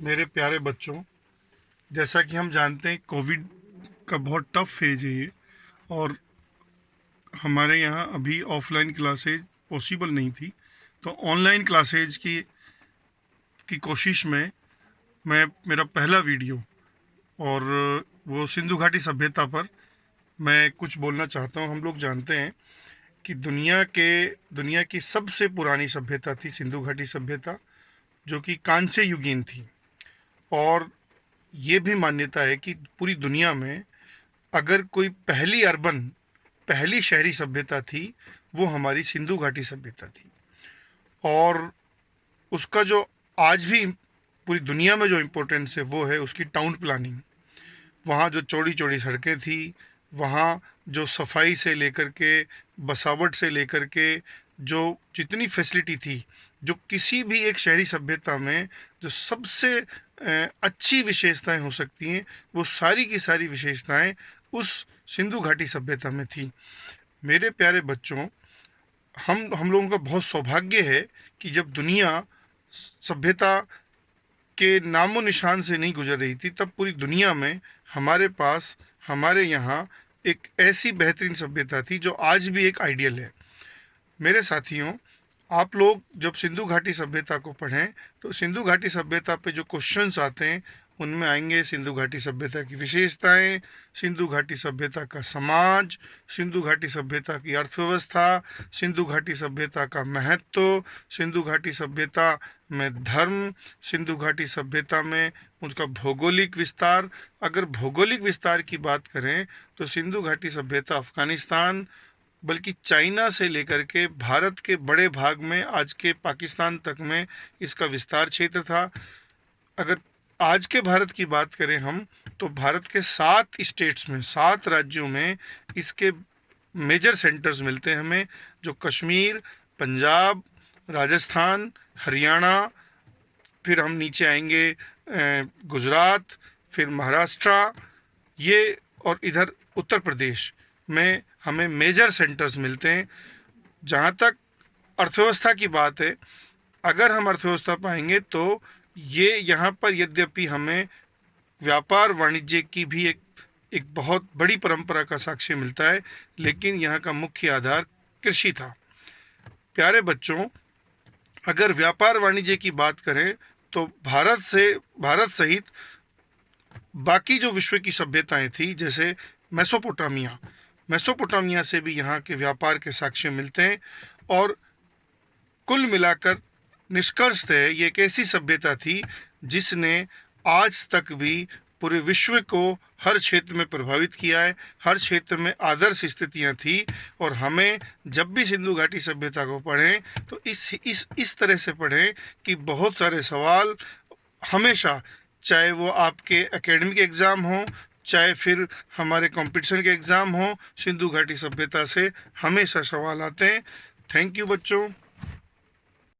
मेरे प्यारे बच्चों, जैसा कि हम जानते हैं कोविड का बहुत टफ फेज है ये। और हमारे यहाँ अभी ऑफलाइन क्लासेज पॉसिबल नहीं थी, तो ऑनलाइन क्लासेज की कोशिश में मैं मेरा पहला वीडियो और वो सिंधु घाटी सभ्यता पर मैं कुछ बोलना चाहता हूँ। हम लोग जानते हैं कि दुनिया की सबसे पुरानी सभ्यता थी सिंधु घाटी सभ्यता, जो कि कांस्य युगीन थी। और ये भी मान्यता है कि पूरी दुनिया में अगर कोई पहली शहरी सभ्यता थी, वो हमारी सिंधु घाटी सभ्यता थी। और उसका जो आज भी पूरी दुनिया में जो इम्पोर्टेंस है वो है उसकी टाउन प्लानिंग। वहाँ जो चौड़ी चौड़ी सड़कें थी, वहाँ जो सफाई से लेकर के बसावट से लेकर के जो जितनी फैसिलिटी थी, जो किसी भी एक शहरी सभ्यता में जो सबसे अच्छी विशेषताएं हो सकती हैं, वो सारी की सारी विशेषताएं उस सिंधु घाटी सभ्यता में थी। मेरे प्यारे बच्चों, हम लोगों का बहुत सौभाग्य है कि जब दुनिया सभ्यता के नामो निशान से नहीं गुजर रही थी, तब पूरी दुनिया में हमारे यहाँ एक ऐसी बेहतरीन सभ्यता थी जो आज भी एक आइडियल है। मेरे साथियों, आप लोग जब सिंधु घाटी सभ्यता को पढ़ें तो सिंधु घाटी सभ्यता पे जो क्वेश्चंस आते हैं उनमें आएंगे सिंधु घाटी सभ्यता की विशेषताएं, सिंधु घाटी सभ्यता का समाज, सिंधु घाटी सभ्यता की अर्थव्यवस्था, सिंधु घाटी सभ्यता का महत्व, सिंधु घाटी सभ्यता में धर्म, सिंधु घाटी सभ्यता में उसका भौगोलिक विस्तार। अगर भौगोलिक विस्तार की बात करें तो सिंधु घाटी सभ्यता अफगानिस्तान, बल्कि चाइना से लेकर के भारत के बड़े भाग में आज के पाकिस्तान तक में इसका विस्तार क्षेत्र था। अगर आज के भारत की बात करें हम, तो भारत के 7 राज्यों में इसके मेजर सेंटर्स मिलते हैं हमें, जो कश्मीर, पंजाब, राजस्थान, हरियाणा, फिर हम नीचे आएंगे गुजरात, फिर महाराष्ट्र, ये और इधर उत्तर प्रदेश में हमें मेजर सेंटर्स मिलते हैं। जहाँ तक अर्थव्यवस्था की बात है, अगर हम अर्थव्यवस्था पाएंगे तो ये यहाँ पर यद्यपि हमें व्यापार वाणिज्य की भी एक बहुत बड़ी परंपरा का साक्ष्य मिलता है, लेकिन यहाँ का मुख्य आधार कृषि था। प्यारे बच्चों, अगर व्यापार वाणिज्य की बात करें तो भारत सहित बाकी जो विश्व की सभ्यताएं थी, जैसे मेसोपोटामिया से भी यहाँ के व्यापार के साक्ष्य मिलते हैं। और कुल मिलाकर निष्कर्षतः ये एक ऐसी सभ्यता थी जिसने आज तक भी पूरे विश्व को हर क्षेत्र में प्रभावित किया है, हर क्षेत्र में आदर्श स्थितियाँ थी। और हमें जब भी सिंधु घाटी सभ्यता को पढ़ें तो इस तरह से पढ़ें कि बहुत सारे सवाल हमेशा, चाहे वो आपके एकेडमिक एग्ज़ाम हो, चाहे फिर हमारे कंपटीशन के एग्ज़ाम हो, सिंधु घाटी सभ्यता से हमेशा सवाल आते हैं। थैंक यू बच्चों।